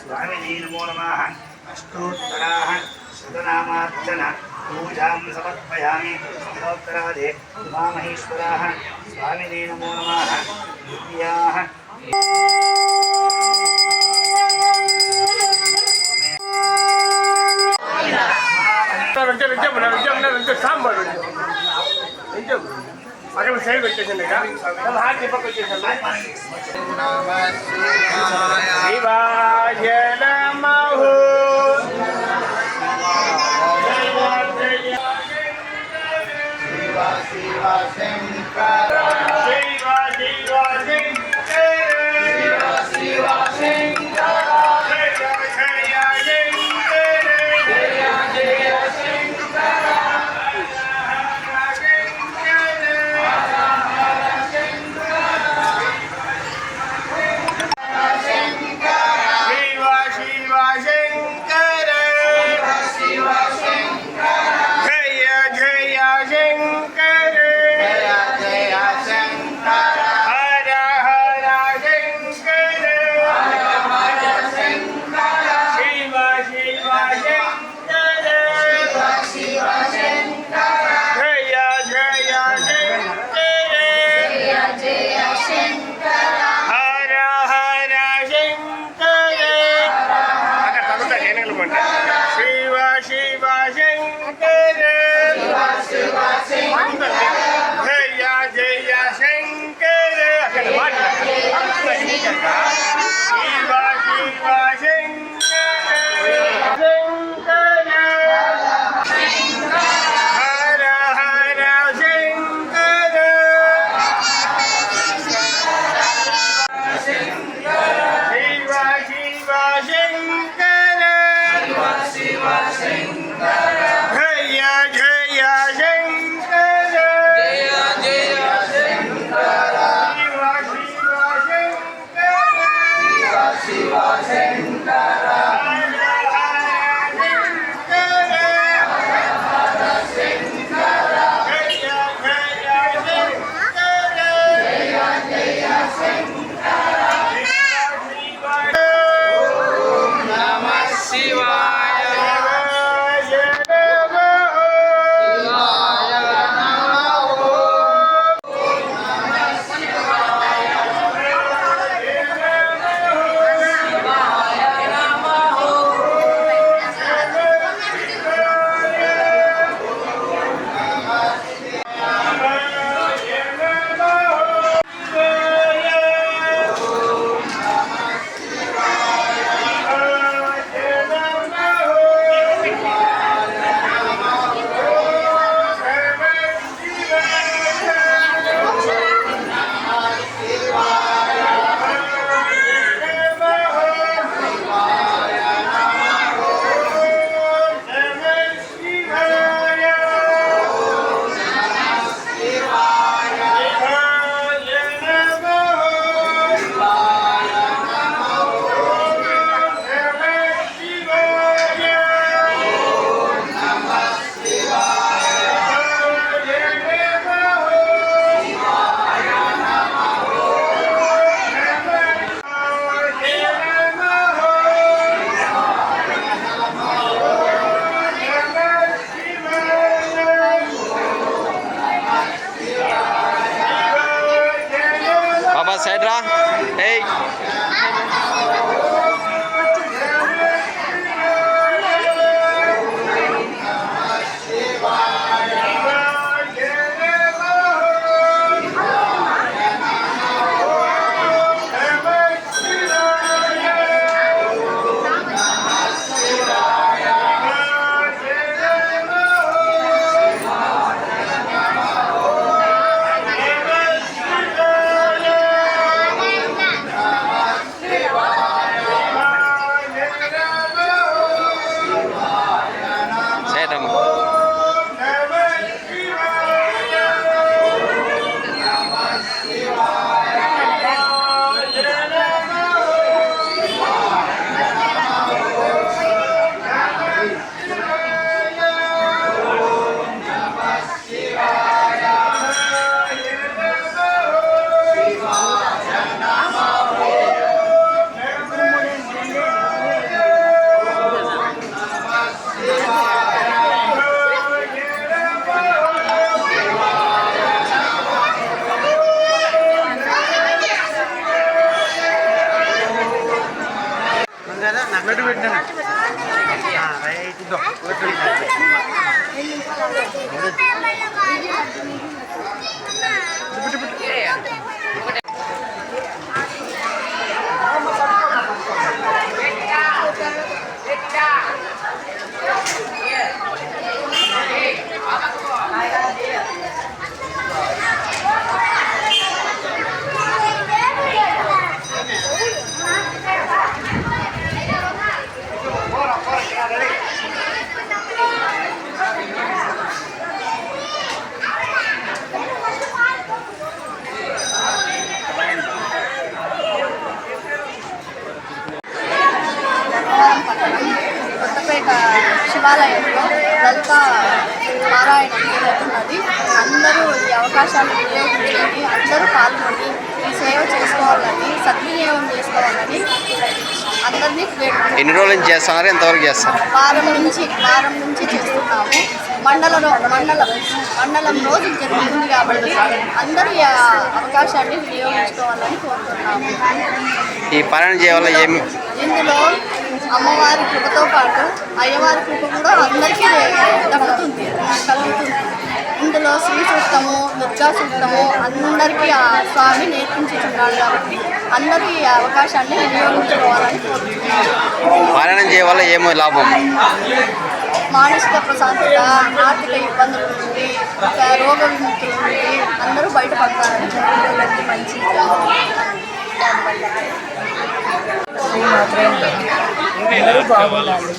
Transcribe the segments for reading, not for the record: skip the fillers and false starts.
स्वामिने नमो नमः। अष्टोत्तराः शतनामार्चन पूजां समर्पयामि। स्तोत्रादे उमामहेश्वराः स्वामिने नमो नमः। द्वितीयाः అక్కడ సైడ్ వచ్చేసింది హార్ట్ దీపక్ వచ్చేసింది. శివాయ నమః. శివ శంకర శివ శివ శంకర శివ శంకర శంకర కొత్తపేట శివాలయంలో లలిత పారాయణం జరుగుతున్నది. అందరూ ఈ అవకాశాన్ని వినియోగించుకొని అందరూ పాల్గొని ఈ సేవ చేసుకోవాలని, సద్వినియోగం చేసుకోవాలని అందరినీ వేడుకుంటున్నాము. ఎన్ని రోజుల నుంచి చేస్తున్నారు? ఎంతవరకు చేస్తారు? వారం నుంచి చేస్తున్నాము. మండలం రోజు జరుగుతుంది కాబట్టి అందరూ ఈ అవకాశాన్ని వినియోగించుకోవాలని కోరుతున్నాము. ఈ పారాయణ చేయవల్ల ఏమి ఇందులో అమ్మవారి కృపతో పాటు అయ్యవారి కృప కూడా అందరికీ కలుగుతుంది. ఇందులో శ్రీ సూక్తము, దుర్గా సూక్తము అందరికీ ఆ స్వామి నేర్పించుతున్నాడు కాబట్టి అందరూ ఈ అవకాశాన్ని వినియోగించుకోవాలని కోరుతున్నాను. పారాయణం చేయవల్ల ఏమో లాభం? మానసిక ప్రశాంతత, ఆర్థిక ఇబ్బందుల నుండి, రోగ విముక్తుల నుండి అందరూ బయటపడతారని మంచి అందరూ బాగుండాలి,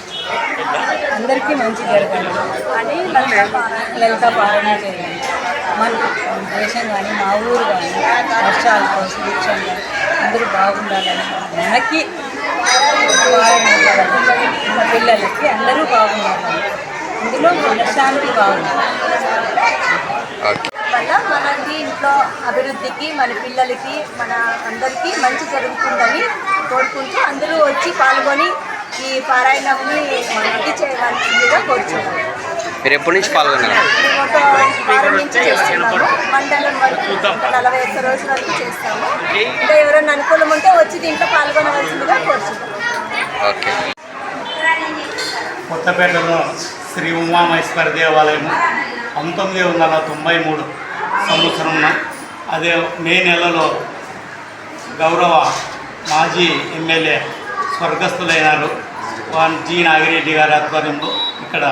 అందరికీ మంచి జరగాలి అని లలిత పాలన చేయాలి. మన దేశం కానీ మా ఊరు కానీ వర్షాలతో సుభిక్షంగా అందరూ బాగుండాలని, మనకి మన పిల్లలకి అందరూ బాగుండాలని, ఇందులో మనశ్శాంతి బాగుండాలి వల్ల మనకి ఇంట్లో అభివృద్ధికి, మన పిల్లలకి, మన అందరికీ మంచి జరుగుతుందని కోరుకుంటూ అందరూ వచ్చి పాల్గొని ఈ పారాయణంని మనకి చేయవలసిందిగా కోరుచున్నాను. మీరు ఎప్పటి నుంచి పాల్గొన్నారు? ఒక వారం నుంచి చేస్తున్నాము. మండలం వరకు 41 రోజుల వరకు చేస్తాము. ఇంకా ఎవరైనా అనుకూలం ఉంటే వచ్చి దీంట్లో పాల్గొనవలసిందిగా కోరుచున్నాము. ఓకే. కొత్తపేటలో శ్రీ ఉమామహేశ్వర దేవాలయం 1993 సంవత్సరంలో అదే మే నెలలో గౌరవ మాజీ ఎమ్మెల్యే స్వర్గస్థులైనారు జి నాగిరెడ్డి గారి ఆధ్వర్యంలో ఇక్కడ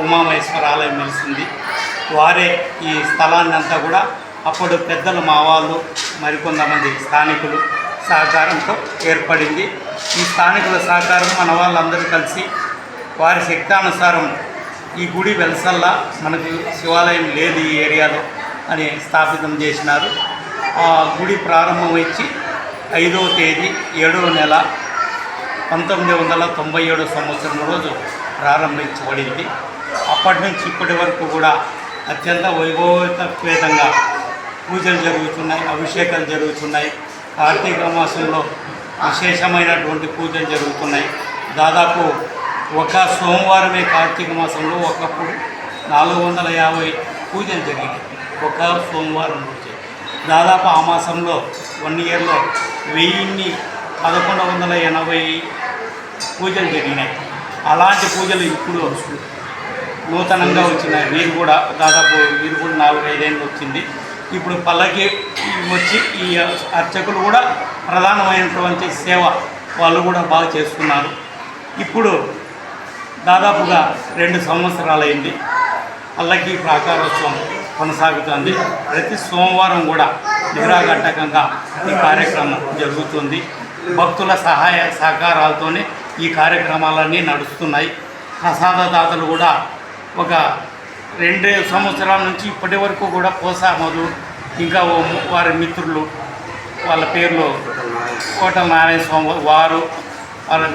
ఉమామహేశ్వర ఆలయం వెలిసింది. వారే ఈ స్థలాన్ని అంతా కూడా అప్పుడు పెద్దలు మా వాళ్ళు మరికొంతమంది స్థానికులు సహకారంతో ఏర్పడింది. ఈ స్థానికుల సహకారం మన వాళ్ళందరూ కలిసి వారి శక్తానుసారం ఈ గుడి వెలసల్లా మనకు శివాలయం లేదు ఈ ఏరియాలో అని స్థాపితం చేసినారు. ఆ గుడి ప్రారంభం వచ్చి 5వ తేదీ 7వ నెల 1997 సంవత్సరం రోజు ప్రారంభించబడింది. అప్పటి నుంచి ఇప్పటి వరకు కూడా అత్యంత వైభవోపేతంగా పూజలు జరుగుతున్నాయి, అభిషేకాలు జరుగుతున్నాయి. కార్తీక మాసంలో విశేషమైనటువంటి పూజలు జరుగుతున్నాయి. దాదాపు ఒక సోమవారమే కార్తీక మాసంలో ఒకప్పుడు 450 పూజలు జరిగినాయి ఒక సోమవారం రోజు. దాదాపు ఆ మాసంలో 1 ఇయర్లో 1180 పూజలు జరిగినాయి. అలాంటి పూజలు ఇప్పుడు నూతనంగా వచ్చినాయి. వీరు కూడా 4-5 ఏళ్ళు వచ్చింది. ఇప్పుడు పల్లకి వచ్చి ఈ అర్చకులు కూడా ప్రధానమైనటువంటి సేవ వాళ్ళు కూడా బాగా చేస్తున్నారు. ఇప్పుడు దాదాపుగా 2 సంవత్సరాలైంది. పల్లకి ప్రాకారోత్సవం కొనసాగుతుంది. ప్రతి సోమవారం కూడా నిరాఘంటకంగా ఈ కార్యక్రమం జరుగుతుంది. భక్తుల సహాయ సహకారాలతోనే ఈ కార్యక్రమాలన్నీ నడుస్తున్నాయి. ప్రసాదదాతలు కూడా ఒక 2 సంవత్సరాల నుంచి ఇప్పటి వరకు కూడా పోసా మధు ఇంకా వారి మిత్రులు వాళ్ళ పేర్లు కోటల నారాయణ స్వామి వారు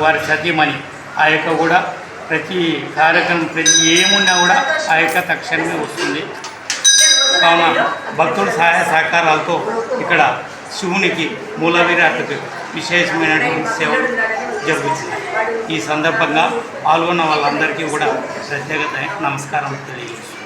వారి సతీమణి ఆ యొక్క కూడా ప్రతి కార్యక్రమం ఏమున్నా కూడా ఆ యొక్క తక్షణమే వస్తుంది. కావున భక్తుల సహాయ సహకారాలతో ఇక్కడ శివునికి మూల విరాట్కి విశేషమైనటువంటి సేవలు జరుగుతున్నాయి. ఈ సందర్భంగా పాల్గొన్న వాళ్ళందరికీ కూడా ప్రత్యేకత నమస్కారం తెలియజేస్తున్నాను.